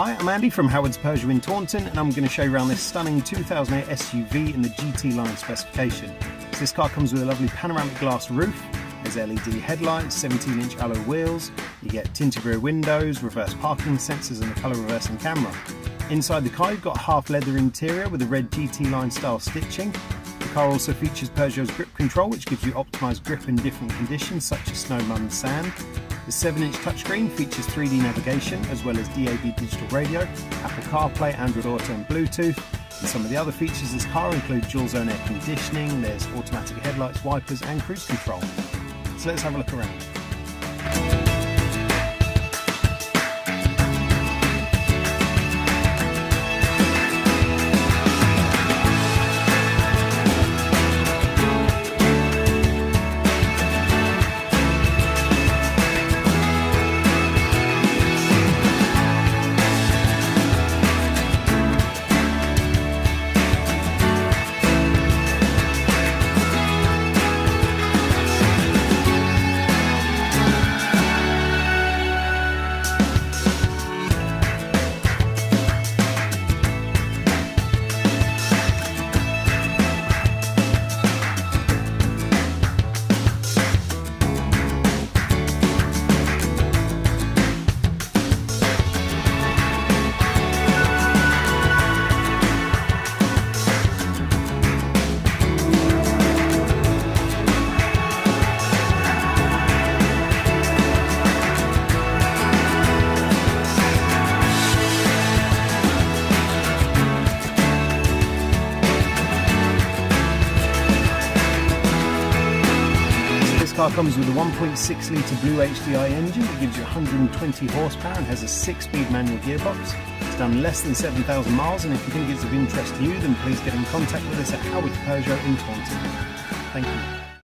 Hi, I'm Andy from Howard's Peugeot in Taunton, and I'm going to show you around this stunning 2008 SUV in the GT line specification. So this car comes with a lovely panoramic glass roof, there's LED headlights, 17-inch alloy wheels, you get tinted rear windows, reverse parking sensors and a colour reversing camera. Inside the car you've got a half leather interior with a red GT line style stitching. The car also features Peugeot's grip control, which gives you optimised grip in different conditions such as snow, mud and sand. The 7-inch touchscreen features 3D navigation as well as DAB digital radio, Apple CarPlay, Android Auto and Bluetooth. And some of the other features of this car include dual zone air conditioning, there's automatic headlights, wipers and cruise control. So let's have a look around. This car comes with a 1.6 litre Blue HDI engine that gives you 120 horsepower and has a 6-speed manual gearbox. It's done less than 7,000 miles, and if you think it's of interest to you, then please get in contact with us at Howard's Peugeot in Taunton. Thank you.